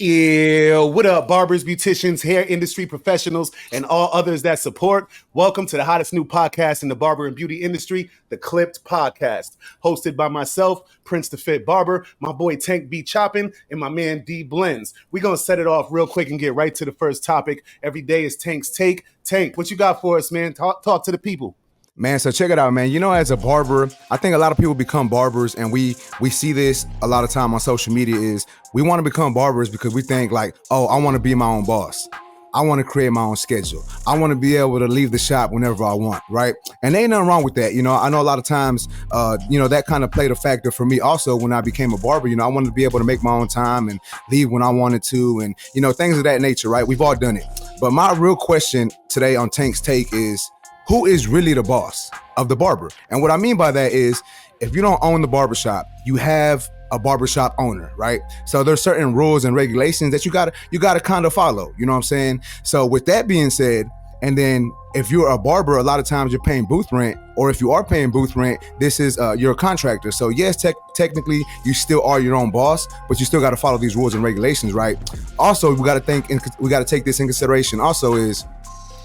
Yeah, what up, barbers, beauticians, hair industry professionals, and all others that support? Welcome to the hottest new podcast in the barber and beauty industry, the Clipped Podcast, hosted by myself, Prince the Fit Barber, my boy Tank Be Choppin, and my man Dee Blends. We're gonna set it off real quick and get right to the first topic. Every day is Tank's Take. Tank, what you got for us, man? Talk to the people. Man, so check it out, man. You know, as a barber, I think a lot of people become barbers, and we see this a lot of time on social media is we want to become barbers because we think like, oh, I want to be my own boss. I want to create my own schedule. I want to be able to leave the shop whenever I want, right? And there ain't nothing wrong with that. You know, I know a lot of times, that kind of played a factor for me also when I became a barber. You know, I wanted to be able to make my own time and leave when I wanted to and, things of that nature, right? We've all done it. But my real question today on Tank's Take is, who is really the boss of the barber? And what I mean by that is, if you don't own the barbershop, you have a barbershop owner, right? So there's certain rules and regulations that you gotta kind of follow. You know what I'm saying? So with that being said, and then if you're a barber, a lot of times you're paying booth rent, or if you are paying booth rent, this is you're a contractor. So yes, technically you still are your own boss, but you still got to follow these rules and regulations, right? Also, we got to take this in consideration. Also, is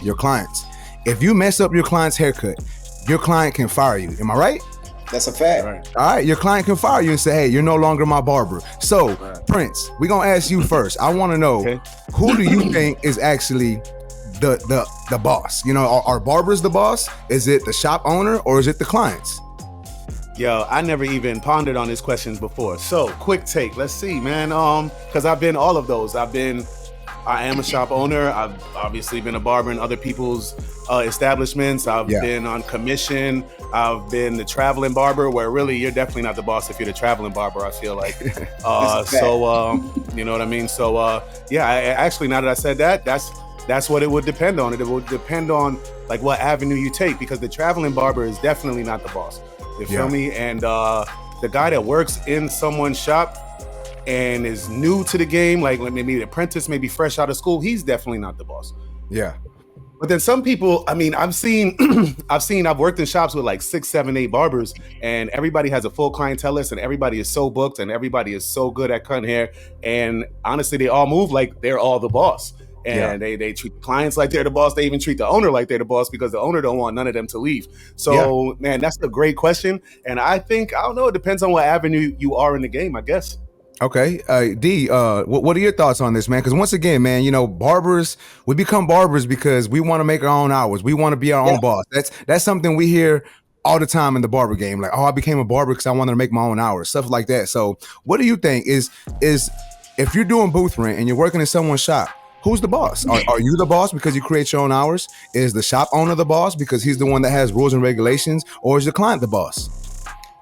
your clients. If you mess up your client's haircut, your client can fire you. Am I right? That's a fact. Right. All right, your client can fire you and say, hey, you're no longer my barber. So, Prince, we're going to ask you first. I want to know, who do you think is actually the boss? You know, are barbers the boss? Is it the shop owner or is it the clients? Yo, I never even pondered on these questions before. So, quick take. Let's see, man. Because I've been all of those. I am a shop owner. I've obviously been a barber in other people's establishments. I've been on commission. I've been the traveling barber, where really you're definitely not the boss if you're the traveling barber, I feel like. You know what I mean? So, actually, now that I said that, that's what it would depend on. It would depend on like what avenue you take, because the traveling barber is definitely not the boss. You feel me? And the guy that works in someone's shop and is new to the game, like maybe the apprentice, maybe fresh out of school, he's definitely not the boss. Yeah. But then some people, I mean, I've worked in shops with like 6, 7, 8 barbers, and everybody has a full clientele list, and everybody is so booked, and everybody is so good at cutting hair. And honestly, they all move like they're all the boss. And they treat clients like they're the boss. They even treat the owner like they're the boss, because the owner don't want none of them to leave. So, man, that's a great question. And I don't know, it depends on what avenue you are in the game, I guess. Okay, D, what are your thoughts on this, man? Because once again, man, barbers, we become barbers because we want to make our own hours. We want to be our own boss. That's something we hear all the time in the barber game. Like, oh, I became a barber because I wanted to make my own hours, stuff like that. So what do you think is if you're doing booth rent and you're working in someone's shop, who's the boss? Are you the boss because you create your own hours? Is the shop owner the boss because he's the one that has rules and regulations? Or is the client the boss?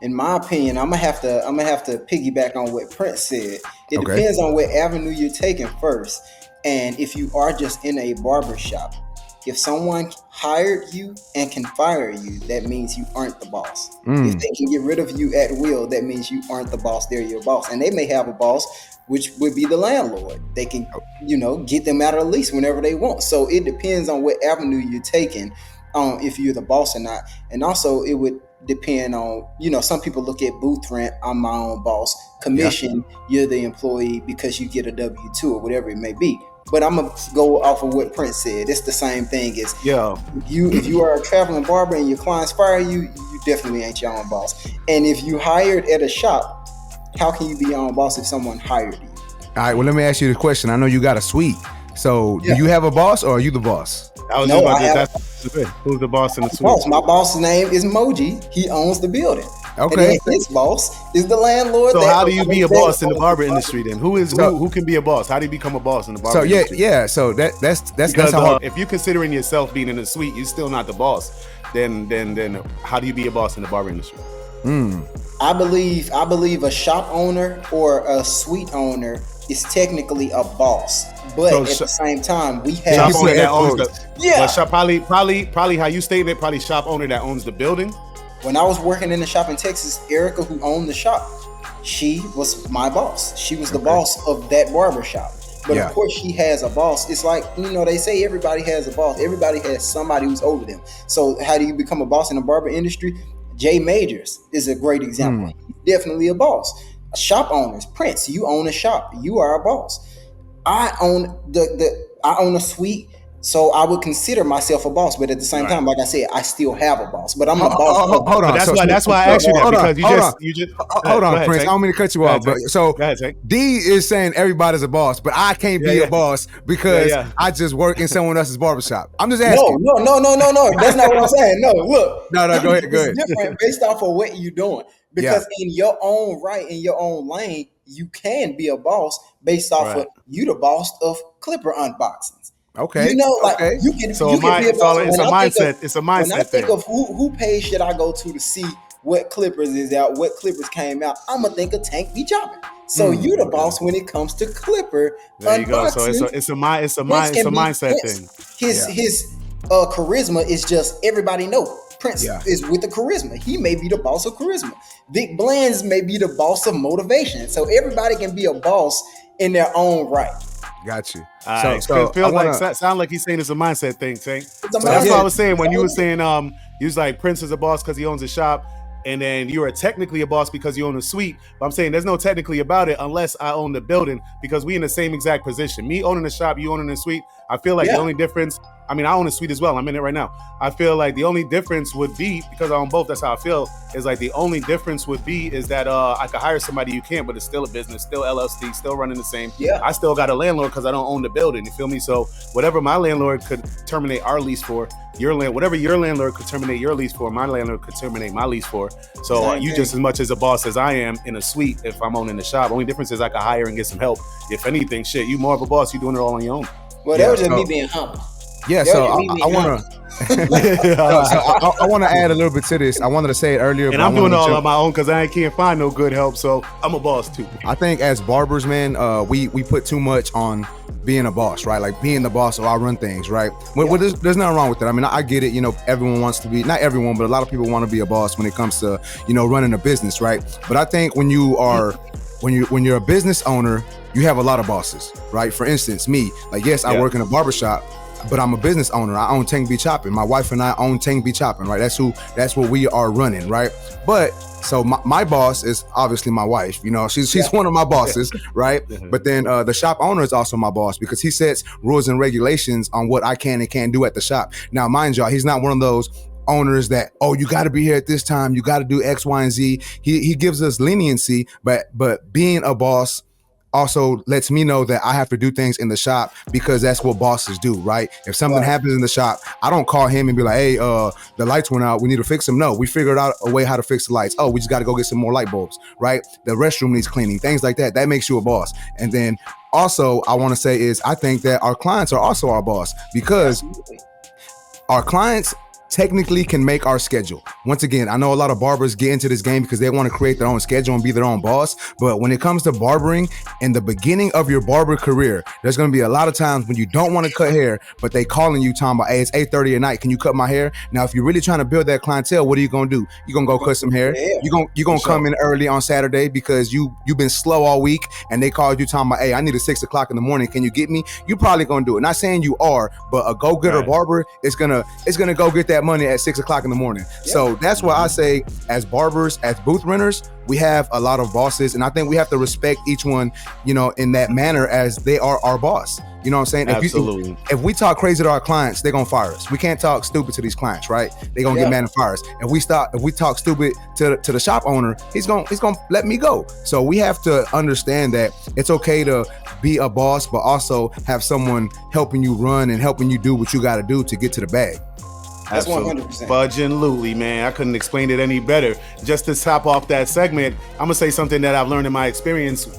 In my opinion, I'm gonna have to piggyback on what Prince said. It depends on what avenue you're taking first. And if you are just in a barber shop, if someone hired you and can fire you, that means you aren't the boss. If they can get rid of you at will, that means you aren't the boss. They're your boss. And they may have a boss, which would be the landlord. They can, get them out of the lease whenever they want. So it depends on what avenue you're taking, if you're the boss or not. And also it would depend on, some people look at booth rent, I'm my own boss. Commission, you're the employee because you get a W-2 or whatever it may be. But I'm gonna go off of what Prince said. It's the same thing as if you are a traveling barber and your clients fire you, you definitely ain't your own boss. And if you hired at a shop, how can you be your own boss if someone hired you? All right, well, let me ask you the question. I know you got a suite. So do you have a boss or are you the boss? Who's the boss in the suite? My boss's name is Moji. He owns the building. Okay. And his boss is the landlord. So how do you be a boss in the barber industry then? Who can be a boss? How do you become a boss in the barber industry? So that's how. If you're considering yourself being in the suite, you're still not the boss. Then how do you be a boss in the barber industry? I believe a shop owner or a suite owner is technically a boss, but at the same time we have shop owner that owns probably how you stated it, probably shop owner that owns the building. When I was working in the shop in Texas, Erica, who owned the shop, she was my boss. She was the boss of that barber shop. But of course she has a boss. It's like, they say everybody has a boss. Everybody has somebody who's over them. So how do you become a boss in the barber industry? Jay Majors is a great example. He's definitely a boss. Shop owners, Prince, you own a shop. You are a boss. I own I own a suite, so I would consider myself a boss. But at the same time, like I said, I still have a boss. But I'm a boss. Hold on. But So, that's why I asked you that, hold on, because you just hold go on, ahead, Prince. Tank. I don't mean to cut you Go off, ahead, but so go ahead, Tank. D is saying everybody's a boss, but I can't be a boss because I just work in someone else's barbershop. I'm just asking. No. That's not what I'm saying. No, look. No, go ahead. It's different based off of what you're doing. Because in your own right, in your own lane, you can be a boss based off of you the boss of clipper unboxings. Okay. You know, like you can So you can be a boss. it's a mindset. It's a mindset When I think thing. of who page should I go to see what clippers is out, what clippers came out, I'm gonna think of Tank Be Choppin. So you the boss when it comes to clipper There you go. unboxing. So it's a mindset thing. His charisma is just everybody know. Prince is with the charisma. He may be the boss of charisma. Big Blends may be the boss of motivation. So everybody can be a boss in their own right. Got you. So feels sound like he's saying it's a mindset thing, Tank. So that's what I was saying when you were saying you was like Prince is a boss because he owns a shop, and then you are technically a boss because you own a suite. But I'm saying there's no technically about it unless I own the building, because we in the same exact position. Me owning a shop, you owning a suite. I feel like the only difference, I mean, I own a suite as well. I'm in it right now. I feel like the only difference would be, because I own both, that's how I feel, is like the only difference would be is that I could hire somebody you can't, but it's still a business, still LLC, still running the same. I still got a landlord because I don't own the building. You feel me? So whatever my landlord could terminate our lease for, whatever your landlord could terminate your lease for, my landlord could terminate my lease for. So you just as much as a boss as I am in a suite if I'm owning the shop. Only difference is I could hire and get some help. If anything, shit, you more of a boss, you doing it all on your own. Well, that was just me being humble. Yeah, so I want to I want to add a little bit to this. I wanted to say it earlier, and I'm doing it all on my own because I can't find no good help. So I'm a boss too. I think as barbers, man, we put too much on being a boss, right? Like being the boss, so I run things, right? Well, there's nothing wrong with that. I mean, I get it. You know, everyone wants to be, not everyone, but a lot of people want to be a boss when it comes to, you know, running a business, right? But I think when you're a business owner, you have a lot of bosses, right? For instance, me, like, yes, I work in a barbershop, but I'm a business owner. I own Tank Be Choppin. My wife and I own Tank Be Choppin, right? That's what we are running, right? But so my boss is obviously my wife. You know, she's one of my bosses, right? But then the shop owner is also my boss because he sets rules and regulations on what I can and can't do at the shop. Now, mind y'all, he's not one of those owners that, oh, you got to be here at this time, you got to do X, Y, and Z. He gives us leniency, but being a boss also lets me know that I have to do things in the shop because that's what bosses do, right? If something happens in the shop, I don't call him and be like, hey, the lights went out, we need to fix them. No, we figured out a way how to fix the lights. Oh, we just got to go get some more light bulbs, right? The restroom needs cleaning, things like that. That makes you a boss. And then also, I want to say is I think that our clients are also our boss because our clients technically can make our schedule. Once again, I know a lot of barbers get into this game because they want to create their own schedule and be their own boss. But when it comes to barbering, in the beginning of your barber career, there's going to be a lot of times when you don't want to cut hair, but they calling you talking about, hey, it's 8:30 at night. Can you cut my hair? Now, if you're really trying to build that clientele, what are you going to do? You're going to go cut some hair. You're going to come in early on Saturday because you've been slow all week and they called you talking about, hey, I need a 6 o'clock in the morning. Can you get me? You're probably going to do it. Not saying you are, but a go-getter barber is going to go get that money at 6 o'clock in the morning. So that's why I say as barbers, as booth renters, we have a lot of bosses, and I think we have to respect each one, you know, in that manner as they are our boss. You know what I'm saying? Absolutely. If we talk crazy to our clients, they're gonna fire us. We can't talk stupid to these clients, right? They're gonna get mad and fire us. If we talk stupid to the shop owner, he's gonna let me go. So we have to understand that it's okay to be a boss, but also have someone helping you run and helping you do what you got to do to get to the bag. That's 100%. Budgin' man. I couldn't explain it any better. Just to top off that segment, I'm gonna say something that I've learned in my experience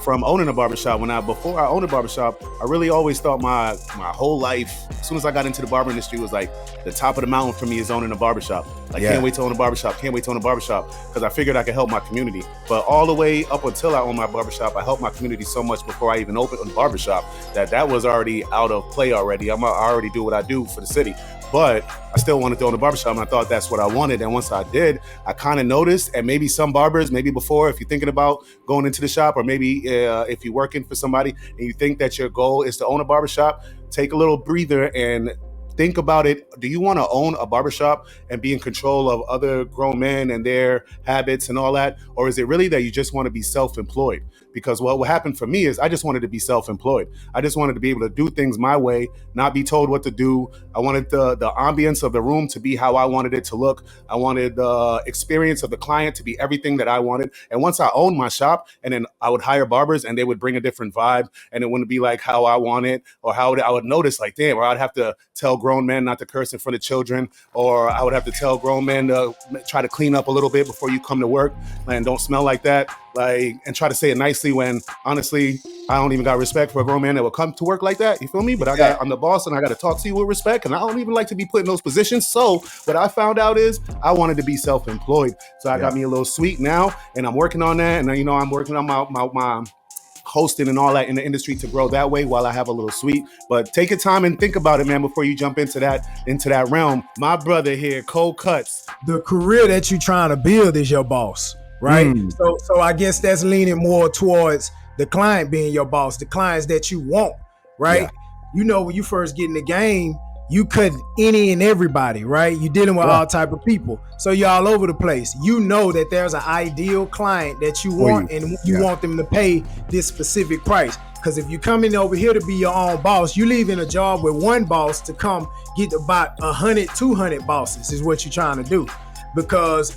from owning a barbershop. Before I owned a barbershop, I really always thought my whole life, as soon as I got into the barber industry, was like the top of the mountain for me is owning a barbershop. Like, can't wait to own a barbershop, because I figured I could help my community. But all the way up until I owned my barbershop, I helped my community so much before I even opened a barbershop that was already out of play already. I already do what I do for the city. But I still wanted to own a barbershop, and I thought that's what I wanted. And once I did, I kind of noticed, and maybe some barbers, maybe before, if you're thinking about going into the shop, or maybe if you're working for somebody and you think that your goal is to own a barbershop, take a little breather and think about it. Do you want to own a barbershop and be in control of other grown men and their habits and all that? Or is it really that you just want to be self-employed? because what happened for me is I just wanted to be self-employed. I just wanted to be able to do things my way, not be told what to do. I wanted the ambience of the room to be how I wanted it to look. I wanted the experience of the client to be everything that I wanted. And once I owned my shop, and then I would hire barbers and they would bring a different vibe, and it wouldn't be like how I want it, or how I would notice like, damn, or I'd have to tell grown men not to curse in front of children, or I would have to tell grown men to try to clean up a little bit before you come to work and don't smell like that, like, and try to say it nicely when honestly I don't even got respect for a grown man that will come to work like that. You feel me? But I'm the boss and I got to talk to you with respect, and I don't even like to be put in those positions. So what I found out is I wanted to be self-employed. So I got me a little suite now, and I'm working on that. And I'm working on my hosting and all that in the industry to grow that way while I have a little suite. But take your time and think about it, man, before you jump into that realm. My brother here, Cole Cutz. The career that you're trying to build is your boss, right? So I guess that's leaning more towards the client being your boss, the clients that you want, right? Yeah. When you first get in the game, you cut any and everybody, right? You're dealing with all type of people. So you're all over the place. You know that there's an ideal client that you want, and you want them to pay this specific price. Because if you come in over here to be your own boss, you leaving a job with one boss to come get about 100, 200 bosses is what you're trying to do. Because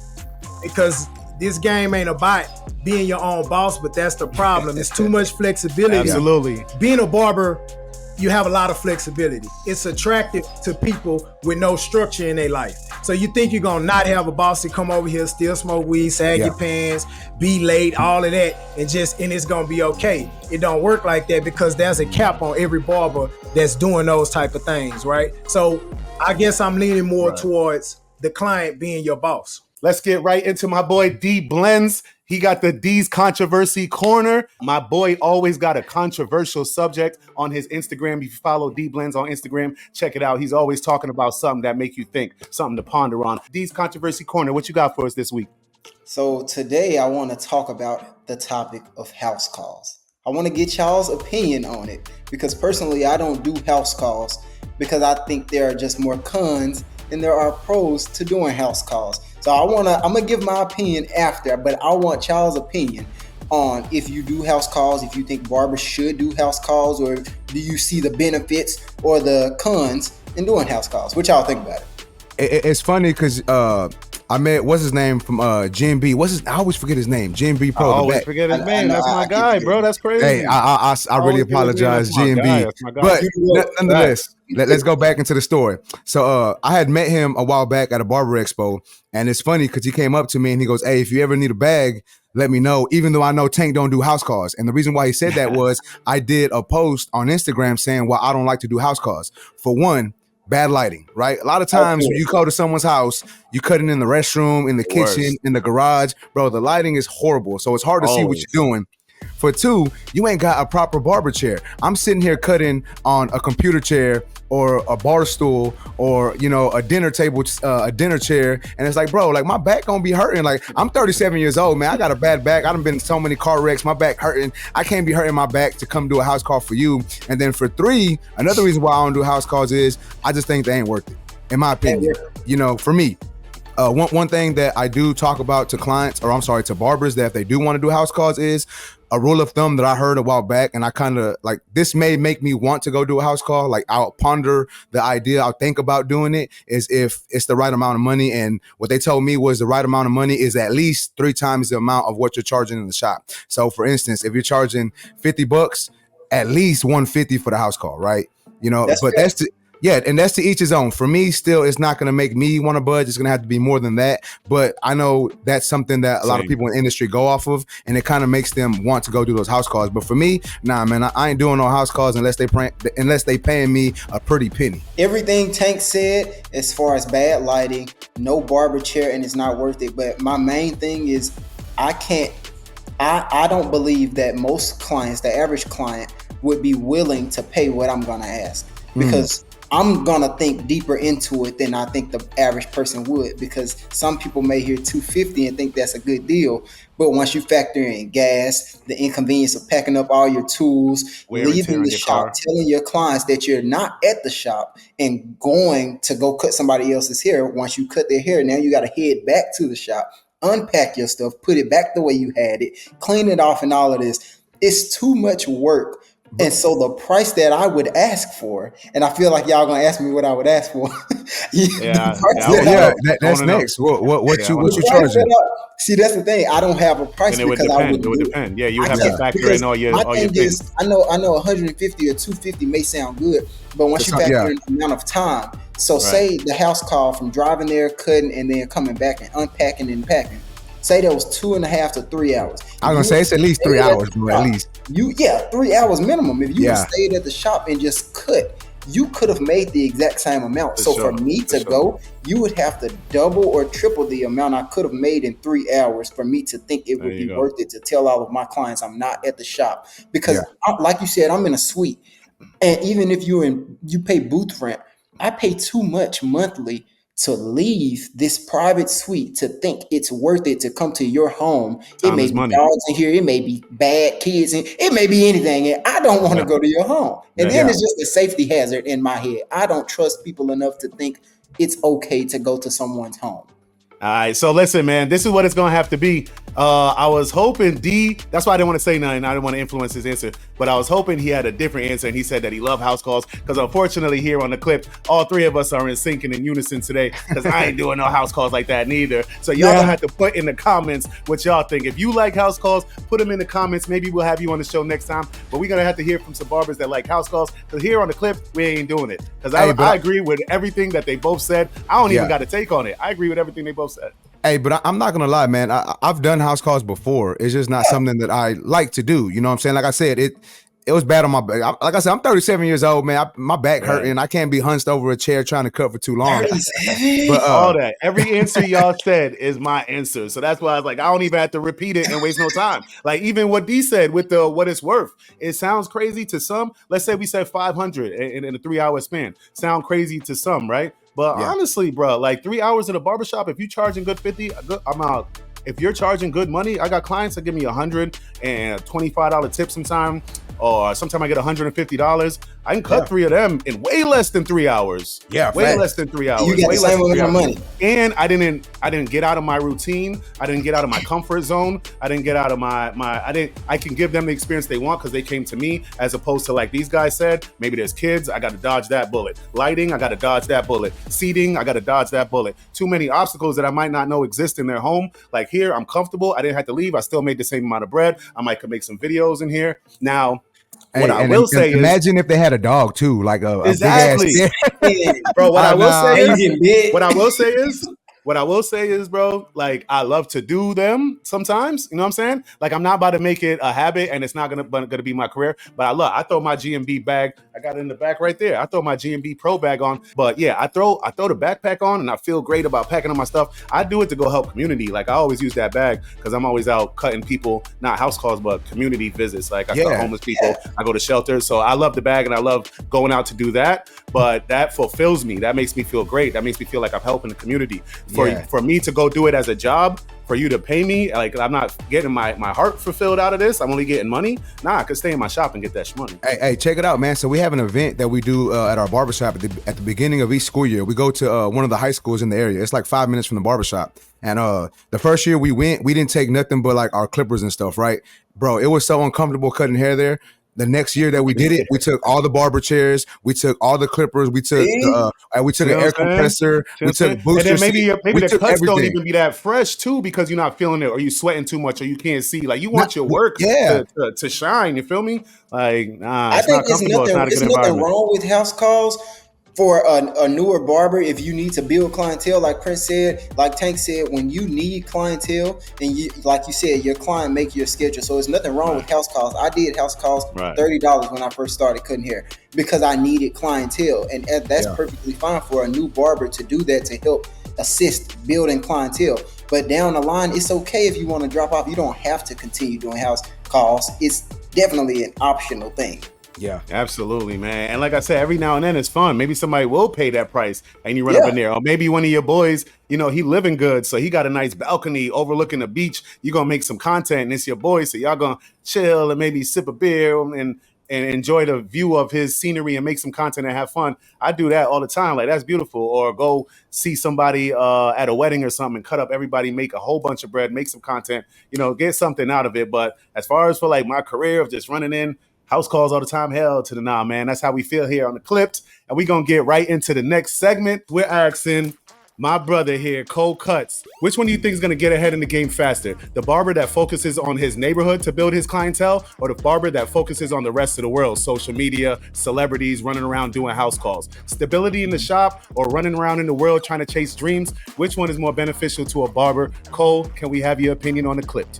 this game ain't about being your own boss, but that's the problem. It's too much flexibility. Absolutely. Being a barber, you have a lot of flexibility. It's attractive to people with no structure in their life. So you think you're gonna not have a boss to come over here, still smoke weed, sag your pants, be late, all of that, and it's gonna be okay. It don't work like that, because there's a cap on every barber that's doing those type of things, right? So I guess I'm leaning more towards the client being your boss. Let's get right into my boy Dee Blends. He got the D's Controversy Corner. My boy always got a controversial subject on his Instagram. If you follow Dee Blends on Instagram, check it out. He's always talking about something that make you think, something to ponder on. D's Controversy Corner, what you got for us this week? So today I want to talk about the topic of house calls. I want to get y'all's opinion on it, because personally I don't do house calls because I think there are just more cons than there are pros to doing house calls. So I'm gonna give my opinion after, but I want y'all's opinion on if you do house calls, if you think barbers should do house calls, or do you see the benefits or the cons in doing house calls? What y'all think about it? It's funny because I met, what's his name from Jim B? I always forget his name. Jim B Pro. I always forget his name. That's my guy, bro. That's crazy. Hey, I really apologize, Jim B. But nonetheless, let's go back into the story. So I had met him a while back at a barber expo, and it's funny because he came up to me and he goes, "Hey, if you ever need a bag, let me know," even though I know Tank don't do house calls. And the reason why he said that was I did a post on Instagram saying, well, I don't like to do house calls. For one, bad lighting, right? A lot of times when you go to someone's house, you cut it in the restroom, in the kitchen, in the garage. Bro, the lighting is horrible. So it's hard to see what you're doing. For two, you ain't got a proper barber chair. I'm sitting here cutting on a computer chair or a bar stool or, a dinner table, a dinner chair. And it's like, bro, like my back gonna be hurting. Like I'm 37 years old, man. I got a bad back. I done been in so many car wrecks. My back hurting. I can't be hurting my back to come do a house call for you. And then for three, another reason why I don't do house calls is I just think they ain't worth it, in my opinion. For me. One thing that I do talk about to clients, to barbers, that if they do want to do house calls, is a rule of thumb that I heard a while back, and I kind of like, this may make me want to go do a house call. Like I'll ponder the idea, I'll think about doing it, is if it's the right amount of money. And what they told me was the right amount of money is at least 3 times the amount of what you're charging in the shop. So for instance, if you're charging $50, at least $150 for the house call, right? That's to each his own. For me, still, it's not going to make me want to budge. It's going to have to be more than that. But I know that's something that a lot of people in the industry go off of, and it kind of makes them want to go do those house calls. But for me, nah, man, I ain't doing no house calls unless they paying me a pretty penny. Everything Tank said as far as bad lighting, no barber chair, and it's not worth it. But my main thing is I don't believe that most clients, the average client, would be willing to pay what I'm going to ask, because I'm gonna think deeper into it than I think the average person would, because some people may hear $250 and think that's a good deal, but once you factor in gas, the inconvenience of packing up all your tools, leaving the shop, telling your clients that you're not at the shop and going to go cut somebody else's hair. Once you cut their hair, now you got to head back to the shop, unpack your stuff, put it back the way you had it, clean it off, and all of this. It's too much work. And so the price that I would ask for, and I feel like y'all gonna ask me what I would ask for. That's next. What you charging? See, that's the thing. I don't have a price and it would because depend. I would. It would depend. Yeah, you have to factor in all your thing things. is, I know 150 or 250 may sound good, but once you factor in the amount of time, so say the house call from driving there, cutting, and then coming back and unpacking and packing. Say that was 2.5 to 3 hours. I was gonna say it's at least 3 hours, bro. At least 3 hours minimum. If you stayed at the shop and just cut, you could have made the exact same amount. For me to go, you would have to double or triple the amount I could have made in 3 hours for me to think it would be worth it to tell all of my clients I'm not at the shop. Because like you said, I'm in a suite. And even if you pay booth rent, I pay too much monthly to leave this private suite to think it's worth it to come to your home. It may be dogs in here, it may be bad kids, and it may be anything. And I don't want to go to your home. And then it's just a safety hazard in my head. I don't trust people enough to think it's okay to go to someone's home. All right, so listen, man, this is what it's going to have to be. I was hoping Dee, that's why I didn't want to say nothing. I didn't want to influence his answer, but I was hoping he had a different answer, and he said that he loved house calls, because unfortunately here on the clip, all three of us are in sync and in unison today, because I ain't doing no house calls like that neither. So y'all gonna have to put in the comments what y'all think. If you like house calls, put them in the comments. Maybe we'll have you on the show next time, but we're going to have to hear from some barbers that like house calls, because here on the clip, we ain't doing it. Because I agree with everything that they both said. I don't even got a take on it. I agree with everything they both said. Hey, but I'm not gonna lie, man. I've done house calls before. It's just not something that I like to do. You know what I'm saying? Like I said, it was bad on my back. Like I said, I'm 37 years old, man. My back hurting. I can't be hunched over a chair trying to cut for too long. But all that, every answer y'all said is my answer. So that's why I was like, I don't even have to repeat it and waste no time. Like even what Dee said with the what it's worth, it sounds crazy to some. Let's say we said 500 in a 3 hour span. Sound crazy to some, right? But honestly, bro, like 3 hours at a barbershop, if you charging good 50, I'm out. If you're charging good money, I got clients that give me $125 tip sometime, or sometime I get $150. I can cut 3 of them in way less than 3 hours. Yeah, way less than 3 hours. You get the same amount of money. And I didn't get out of my routine. I didn't get out of my comfort zone. I didn't get out of I can give them the experience they want because they came to me, as opposed to like these guys said, maybe there's kids, I got to dodge that bullet. Lighting, I got to dodge that bullet. Seating, I got to dodge that bullet. Too many obstacles that I might not know exist in their home. Like here, I'm comfortable. I didn't have to leave. I still made the same amount of bread. I might could make some videos in here. Now, what I will say is, imagine if they had a dog too, like a exactly, big ass bro. What I will say is, bro, like I love to do them sometimes. You know what I'm saying? Like I'm not about to make it a habit, and it's not gonna be my career. But I throw my GMB bag. I got it in the back right there. I throw my GMB Pro bag on. But yeah, I throw the backpack on, and I feel great about packing on my stuff. I do it to go help community. Like I always use that bag because I'm always out cutting people, not house calls, but community visits. Like I cut homeless people. I go to shelters. So I love the bag, and I love going out to do that. But that fulfills me. That makes me feel great. That makes me feel like I'm helping the community. For me to go do it as a job, for you to pay me, like I'm not getting my heart fulfilled out of this. I'm only getting money. Nah, I could stay in my shop and get that money. Hey, check it out, man. So we have an event that we do at our barbershop at the beginning of each school year. We go to one of the high schools in the area. It's like 5 minutes from the barbershop. And the first year we went, we didn't take nothing but like our clippers and stuff, right? Bro, it was so uncomfortable cutting hair there. The next year that we did it, we took all the barber chairs, we took all the clippers, we took an air compressor, we took boosters. And then maybe the cuts don't even be that fresh too, because you're not feeling it, or you sweating too much, or you can't see. Like you want your work to shine. You feel me? Like I think there's nothing wrong with house calls. For a newer barber, if you need to build clientele, like Prince said, like Tank said, when you need clientele, and you, like you said, your client make your schedule. So there's nothing wrong with house calls. I did house calls $30 when I first started cutting hair because I needed clientele, and that's perfectly fine for a new barber to do that to help assist building clientele. But down the line, it's okay if you want to drop off. You don't have to continue doing house calls. It's definitely an optional thing. Yeah, absolutely, man. And like I said, every now and then it's fun. Maybe somebody will pay that price and you run up in there. Or maybe one of your boys, he living good. So he got a nice balcony overlooking the beach. You're going to make some content and it's your boy. So y'all going to chill and maybe sip a beer and and enjoy the view of his scenery and make some content and have fun, I do that all the time. Like, that's beautiful. Or go see somebody at a wedding or something and cut up everybody, make a whole bunch of bread, make some content, get something out of it. But as far as for like my career of just running in house calls all the time, hell to the nah, man. That's how we feel here on the Clipped. And we're going to get right into the next segment. We're asking my brother here, Cole Cutz, which one do you think is going to get ahead in the game faster? The barber that focuses on his neighborhood to build his clientele, or the barber that focuses on the rest of the world, social media, celebrities, running around doing house calls? Stability in the shop or running around in the world trying to chase dreams? Which one is more beneficial to a barber? Cole, can we have your opinion on the Clipped?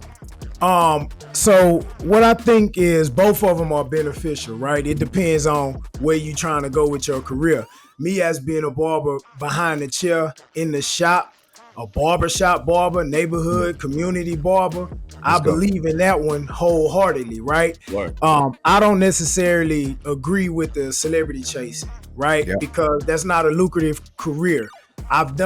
So what I think is both of them are beneficial, right? It depends on where you're trying to go with your career. Me as being a barber behind the chair in the shop, a barbershop barber, neighborhood, community barber, I believe in that one wholeheartedly, right? I don't necessarily agree with the celebrity chasing, right? Because that's not a lucrative career. I've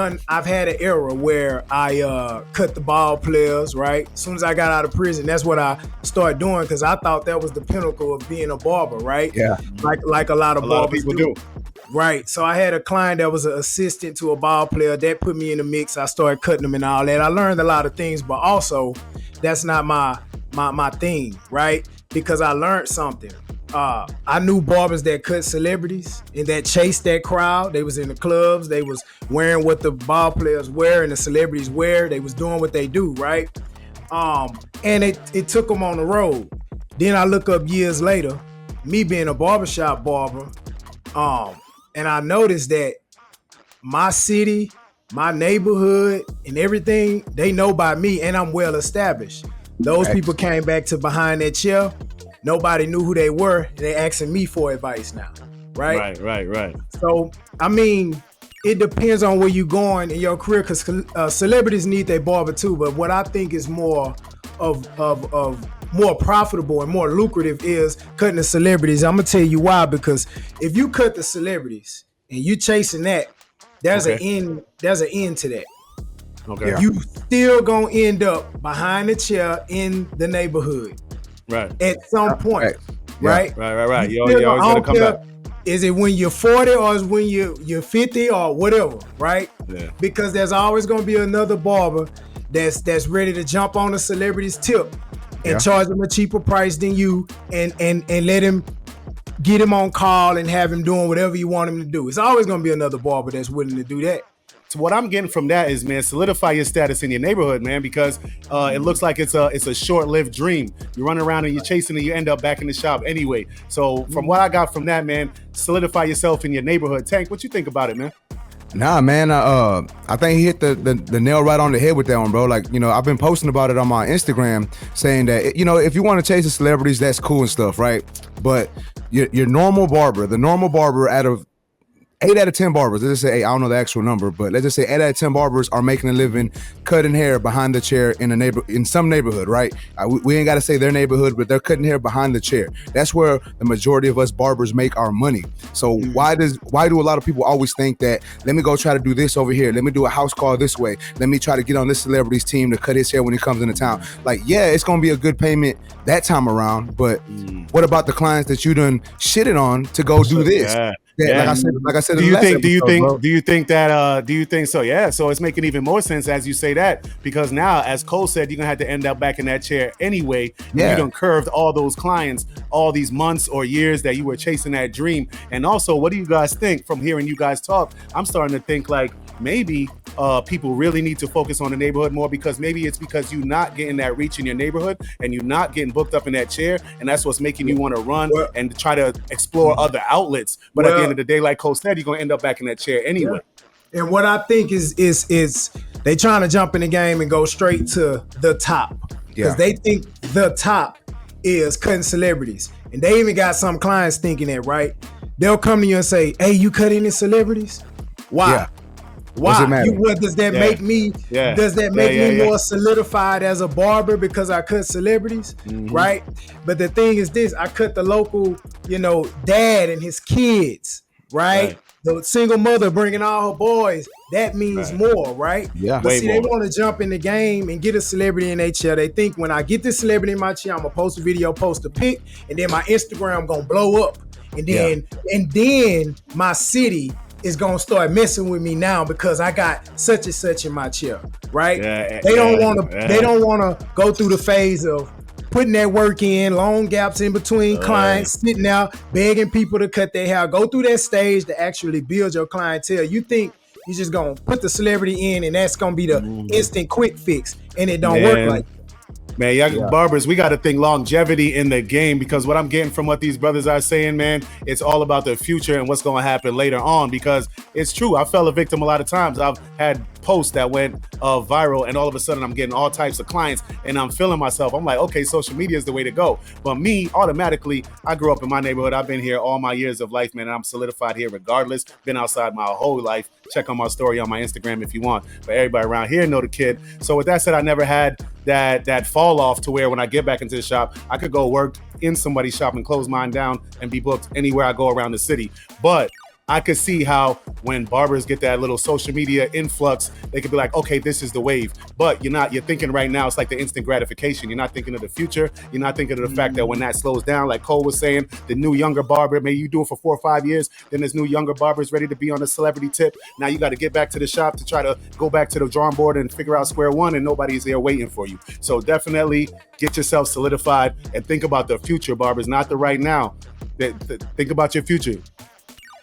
had an era where I cut the ball players, right? As soon as I got out of prison, that's what I started doing, because I thought that was the pinnacle of being a barber, right? Yeah. Like a lot of barbers people do. Right. So I had a client that was an assistant to a ball player that put me in the mix. I started cutting them and all that. I learned a lot of things, but also that's not my thing, right? Because I learned something. I knew barbers that cut celebrities and that chased that crowd. They was in the clubs. They was wearing what the ball players wear and the celebrities wear. They was doing what they do, right? And it took them on the road. Then I look up years later, me being a barbershop barber, and I noticed that my city, my neighborhood, and everything, they know by me, and I'm well established. Those people came back to behind that chair. Nobody knew who they were. They asking me for advice now, right? Right. So, I mean, it depends on where you're going in your career, because celebrities need their barber too. But what I think is more more profitable and more lucrative is cutting the celebrities. I'm gonna tell you why. Because if you cut the celebrities and you chasing that, there's an end. There's an end to that. Okay. You still gonna end up behind the chair in the neighborhood. Right. At some point. Right. You always gotta come back. Is it when you're 40 or is when you're 50 or whatever, right? Yeah. Because there's always gonna be another barber that's ready to jump on a celebrity's tip and charge them a cheaper price than you, and let him get him on call and have him doing whatever you want him to do. It's always gonna be another barber that's willing to do that. So what I'm getting from that is, man, solidify your status in your neighborhood, man, because it looks like it's a short-lived dream. You run around and you're chasing and you end up back in the shop anyway. So from what I got from that, man, solidify yourself in your neighborhood. Tank, what you think about it, man? Nah, man, I think he hit the nail right on the head with that one, bro. Like, I've been posting about it on my Instagram, saying that, if you want to chase the celebrities, that's cool and stuff, right? But your normal barber, the normal barber out of 8 out of 10 barbers, let's just say, I don't know the actual number, but let's just say 8 out of 10 barbers are making a living cutting hair behind the chair in some neighborhood, right? We ain't got to say their neighborhood, but they're cutting hair behind the chair. That's where the majority of us barbers make our money. So why do a lot of people always think that, let me go try to do this over here, let me do a house call this way, let me try to get on this celebrity's team to cut his hair when he comes into town? Like, yeah, it's gonna be a good payment that time around, but what about the clients that you done shitted on to go do this? Like I said. Do you think so? Yeah. So it's making even more sense as you say that, because now, as Cole said, you're gonna have to end up back in that chair anyway. Yeah. You done curved all those clients all these months or years that you were chasing that dream. And also, what do you guys think? From hearing you guys talk, I'm starting to think like maybe people really need to focus on the neighborhood more, because maybe it's because you're not getting that reach in your neighborhood and you're not getting booked up in that chair, and that's what's making you want to run and try to explore other outlets. But at the end of the day, like Cole said, you're gonna end up back in that chair anyway. And what I think is they trying to jump in the game and go straight to the top, because they think the top is cutting celebrities, and they even got some clients thinking that, right? They'll come to you and say, "Hey, you cut any celebrities? Why?" Yeah. Why? Does that make me? Yeah. Does that make me more solidified as a barber because I cut celebrities, right? But the thing is this: I cut the local, dad and his kids, right? The single mother bringing all her boys, that means more, right? Yeah. But Way see, more. they want to jump in the game and get a celebrity in their chair. They think when I get this celebrity in my chair, I'm gonna post a video, post a pic, and then my Instagram gonna blow up. And then my city is gonna start messing with me now because I got such and such in my chair, right? They don't wanna go through the phase of putting that work in, long gaps in between clients, sitting out, begging people to cut their hair, go through that stage to actually build your clientele. You think you're just gonna put the celebrity in and that's gonna be the instant quick fix, and it don't work like that. Man, barbers, we got to think longevity in the game, because what I'm getting from what these brothers are saying, man, it's all about the future and what's going to happen later on, because it's true. I fell a victim a lot of times. I've had posts that went viral, and all of a sudden I'm getting all types of clients and I'm feeling myself. I'm like, okay, social media is the way to go. But me, automatically, I grew up in my neighborhood. I've been here all my years of life, man, and I'm solidified here regardless. Been outside my whole life. Check on my story on my Instagram if you want. But everybody around here know the kid. So with that said, I never had that fall off to where when I get back into the shop, I could go work in somebody's shop and close mine down and be booked anywhere I go around the city. But I could see how when barbers get that little social media influx, they could be like, okay, this is the wave. But you're thinking right now, it's like the instant gratification. You're not thinking of the future. You're not thinking of the fact that when that slows down, like Cole was saying, the new younger barber, maybe you do it for 4 or 5 years, then this new younger barber is ready to be on a celebrity tip. Now you got to get back to the shop to try to go back to the drawing board and figure out square one, and nobody's there waiting for you. So definitely get yourself solidified and think about the future, barbers, not the right now. Think about your future.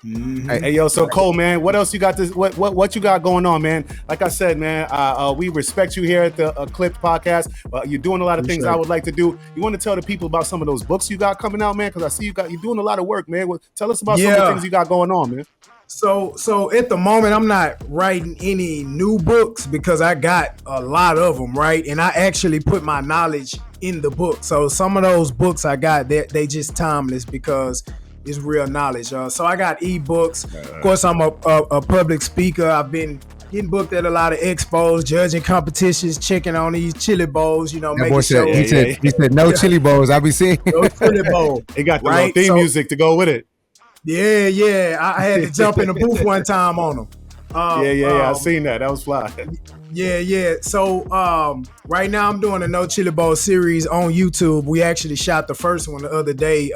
Hey, yo, so Cole, man, what else you got? What you got going on, man? Like I said, man, we respect you here at the Clipped Podcast. You're doing a lot of things I would like to do. You want to tell the people about some of those books you got coming out, man? Because I see you're doing a lot of work, man. Well, tell us about some of the things you got going on, man. So at the moment, I'm not writing any new books because I got a lot of them, right? And I actually put my knowledge in the book. So some of those books I got, they just timeless because it's real knowledge. So I got ebooks. Of course, I'm a public speaker. I've been getting booked at a lot of expos, judging competitions, checking on these chili bowls, making sure. He said no chili bowls. I be seeing no chili bowl. It got the little theme music to go with it. Yeah. I had to jump in the booth one time on them. I seen that. That was fly. Yeah. So right now I'm doing a No Chili Bowl series on YouTube. We actually shot the first one the other day.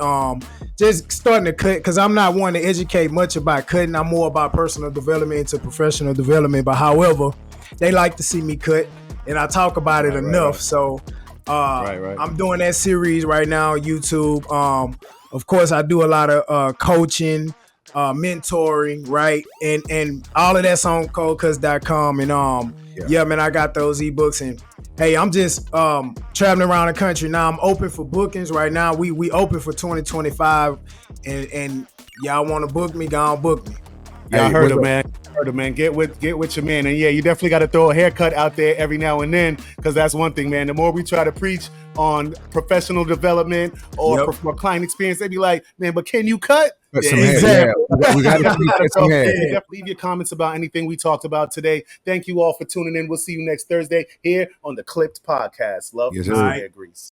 Just starting to cut because I'm not one to educate much about cutting. I'm more about personal development into professional development. But however, they like to see me cut, and I talk about it enough. So I'm doing that series right now on YouTube. Of course, I do a lot of coaching, mentoring, right? And all of that's on ColeCutz.com. And man, I got those ebooks. And hey, I'm just traveling around the country now. I'm open for bookings right now. We open for 2025, and y'all want to book me? Go on, book me. Yeah, I heard it, man. Get with your man. And yeah, you definitely got to throw a haircut out there every now and then, because that's one thing, man. The more we try to preach on professional development or client experience, they be like, man, but can you cut? Exactly. We got to leave your comments about anything we talked about today. Thank you all for tuning in. We'll see you next Thursday here on the Clipped Podcast. Love, hair grease.